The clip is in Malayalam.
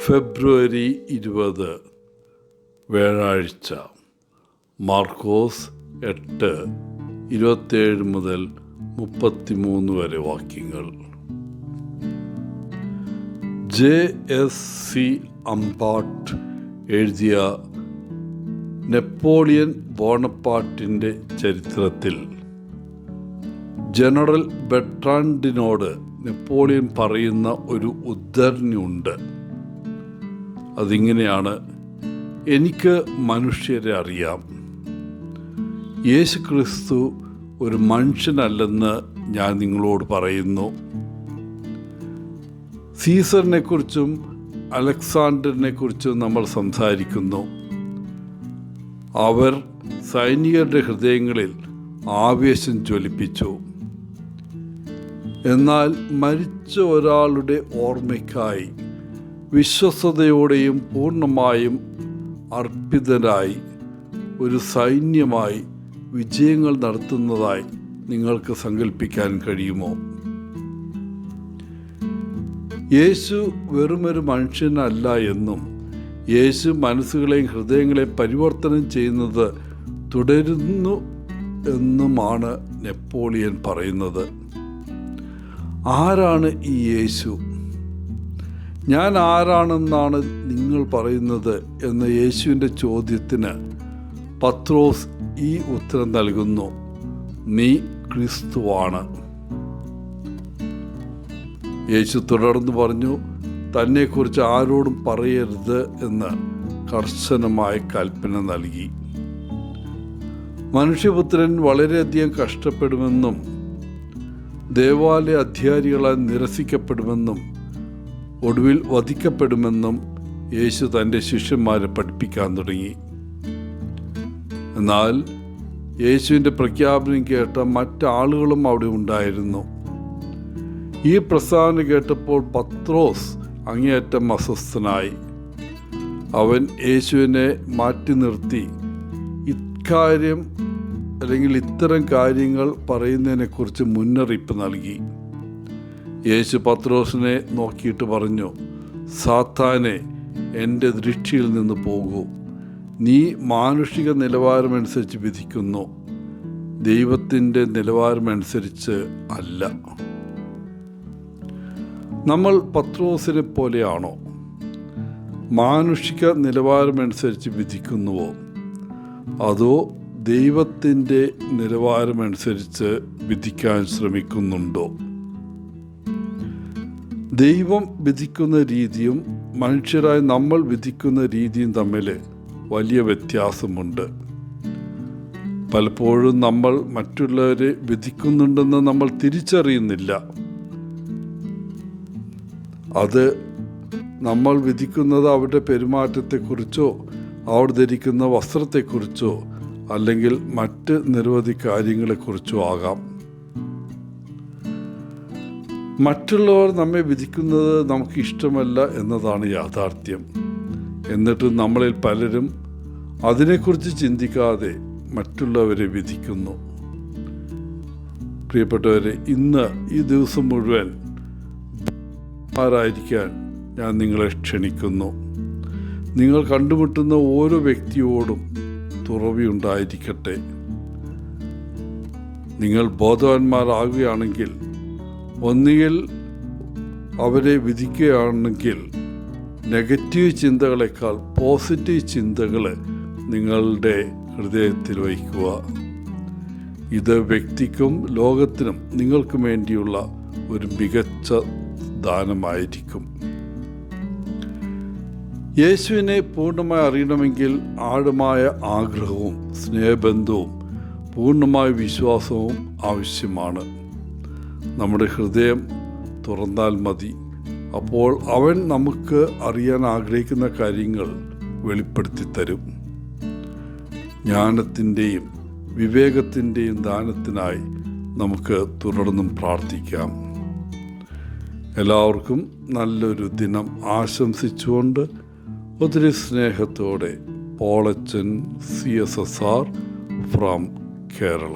ഫെബ്രുവരി 20 വ്യാഴാഴ്ച. മാർക്കോസ് 8:27 മുതൽ 33 വരെ വാക്യങ്ങൾ. J.S.C. അമ്പാട്ട് എഴുതിയ നെപ്പോളിയൻ ബോണപ്പാർട്ടിൻ്റെ ചരിത്രത്തിൽ ജനറൽ ബെർട്രാൻഡിനോട് നെപ്പോളിയൻ പറയുന്ന ഒരു ഉദ്ധരണിയുണ്ട്. അതിങ്ങനെയാണ്: എനിക്ക് മനുഷ്യരെ അറിയാം. യേശുക്രിസ്തു ഒരു മനുഷ്യനല്ലെന്ന് ഞാൻ നിങ്ങളോട് പറയുന്നു. സീസറിനെക്കുറിച്ചും അലക്സാണ്ടറിനെക്കുറിച്ചും നമ്മൾ സംസാരിക്കുന്നു. അവർ സൈനികരുടെ ഹൃദയങ്ങളിൽ ആവേശം ജ്വലിപ്പിച്ചു. എന്നാൽ മരിച്ച ഒരാളുടെ ഓർമ്മയ്ക്കായി വിശ്വസ്തയോടെയും പൂർണ്ണമായും അർപ്പിതരായി ഒരു സൈന്യമായി വിജയങ്ങൾ നടത്തുന്നതായി നിങ്ങൾക്ക് സങ്കല്പിക്കാൻ കഴിയുമോ? യേശു വെറുമൊരു മനുഷ്യനല്ല എന്നും യേശു മനസ്സുകളെയും ഹൃദയങ്ങളെയും പരിവർത്തനം ചെയ്യുന്നത് തുടരുന്നു എന്നുമാണ് നെപ്പോളിയൻ പറയുന്നത്. ആരാണ് ഈ യേശു? ഞാൻ ആരാണെന്നാണ് നിങ്ങൾ പറയുന്നത് എന്ന യേശുവിൻ്റെ ചോദ്യത്തിന് പത്രോസ് ഈ ഉത്തരം നൽകുന്നു: നീ ക്രിസ്തുവാണ്. യേശു തുടർന്ന് പറഞ്ഞു, തന്നെക്കുറിച്ച് ആരോടും പറയരുത് എന്ന് കർശനമായ കൽപ്പന നൽകി. മനുഷ്യപുത്രൻ വളരെയധികം കഷ്ടപ്പെടുമെന്നും ദേവാലയ അധികാരികളാൽ നിരസിക്കപ്പെടുമെന്നും ഒടുവിൽ വധിക്കപ്പെടുമെന്നും യേശു തൻ്റെ ശിഷ്യന്മാരെ പഠിപ്പിക്കാൻ തുടങ്ങി. എന്നാൽ യേശുവിൻ്റെ പ്രഖ്യാപനം കേട്ട മറ്റാളുകളും അവിടെ ഉണ്ടായിരുന്നു. ഈ പ്രസ്താവന കേട്ടപ്പോൾ പത്രോസ് അങ്ങേയറ്റം അസ്വസ്ഥനായി. അവൻ യേശുവിനെ മാറ്റി നിർത്തി ഇത്തരം കാര്യങ്ങൾ പറയുന്നതിനെക്കുറിച്ച് മുന്നറിയിപ്പ് നൽകി. യേശു പത്രോസിനെ നോക്കിയിട്ട് പറഞ്ഞു: സാത്താനെ, എൻ്റെ ദൃഷ്ടിയിൽ നിന്ന് പോകൂ. നീ മാനുഷിക നിലവാരമനുസരിച്ച് വിധിക്കുന്നു, ദൈവത്തിൻ്റെ നിലവാരമനുസരിച്ച് അല്ല. നമ്മൾ പത്രോസിനെ പോലെയാണോ? മാനുഷിക നിലവാരമനുസരിച്ച് വിധിക്കുന്നുവോ, അതോ ദൈവത്തിൻ്റെ നിലവാരമനുസരിച്ച് വിധിക്കാൻ ശ്രമിക്കുന്നുണ്ടോ? ദൈവം വിധിക്കുന്ന രീതിയും മനുഷ്യരായി നമ്മൾ വിധിക്കുന്ന രീതിയും തമ്മിൽ വലിയ വ്യത്യാസമുണ്ട്. പലപ്പോഴും നമ്മൾ മറ്റുള്ളവരെ വിധിക്കുന്നുണ്ടെന്ന് നമ്മൾ തിരിച്ചറിയുന്നില്ല. അത് നമ്മൾ വിധിക്കുന്നത് അവരുടെ പെരുമാറ്റത്തെക്കുറിച്ചോ അവർ ധരിക്കുന്ന വസ്ത്രത്തെക്കുറിച്ചോ അല്ലെങ്കിൽ മറ്റ് നിരവധി കാര്യങ്ങളെക്കുറിച്ചോ ആകാം. മറ്റുള്ളവർ നമ്മെ വിധിക്കുന്നത് നമുക്ക് ഇഷ്ടമല്ല എന്നതാണ് യാഥാർത്ഥ്യം. എന്നിട്ട് നമ്മളിൽ പലരും അതിനെക്കുറിച്ച് ചിന്തിക്കാതെ മറ്റുള്ളവരെ വിധിക്കുന്നു. പ്രിയപ്പെട്ടവരെ, ഇന്ന് ഈ ദിവസം മുഴുവൻ ആരായിരിക്കാൻ ഞാൻ നിങ്ങളെ ക്ഷണിക്കുന്നു. നിങ്ങൾ കണ്ടുമുട്ടുന്ന ഓരോ വ്യക്തിയോടും തുറവിയുണ്ടായിരിക്കട്ടെ. നിങ്ങൾ ബോധവാന്മാരാകുകയാണെങ്കിൽ, ഒന്നുകിൽ അവരെ വിധിക്കുകയാണെങ്കിൽ നെഗറ്റീവ് ചിന്തകളെക്കാൾ പോസിറ്റീവ് ചിന്തകൾ നിങ്ങളുടെ ഹൃദയത്തിൽ വയ്ക്കുക. ഇത് വ്യക്തിക്കും ലോകത്തിനും നിങ്ങൾക്കും വേണ്ടിയുള്ള ഒരു മികച്ച ദാനമായിരിക്കും. യേശുവിനെ പൂർണ്ണമായി അറിയണമെങ്കിൽ ആഴമായ ആഗ്രഹവും സ്നേഹബന്ധവും പൂർണ്ണമായ വിശ്വാസവും ആവശ്യമാണ്. നമ്മുടെ ഹൃദയം തുറന്നാൽ മതി. അപ്പോൾ അവൻ നമുക്ക് അറിയാൻ ആഗ്രഹിക്കുന്ന കാര്യങ്ങൾ വെളിപ്പെടുത്തി തരും. ജ്ഞാനത്തിൻ്റെയും വിവേകത്തിൻ്റെയും ദാനത്തിനായി നമുക്ക് തുടർന്നും പ്രാർത്ഥിക്കാം. എല്ലാവർക്കും നല്ലൊരു ദിനം ആശംസിച്ചുകൊണ്ട് ഒത്തിരി സ്നേഹത്തോടെ പോളച്ചൻ CSSR ഫ്രം കേരള.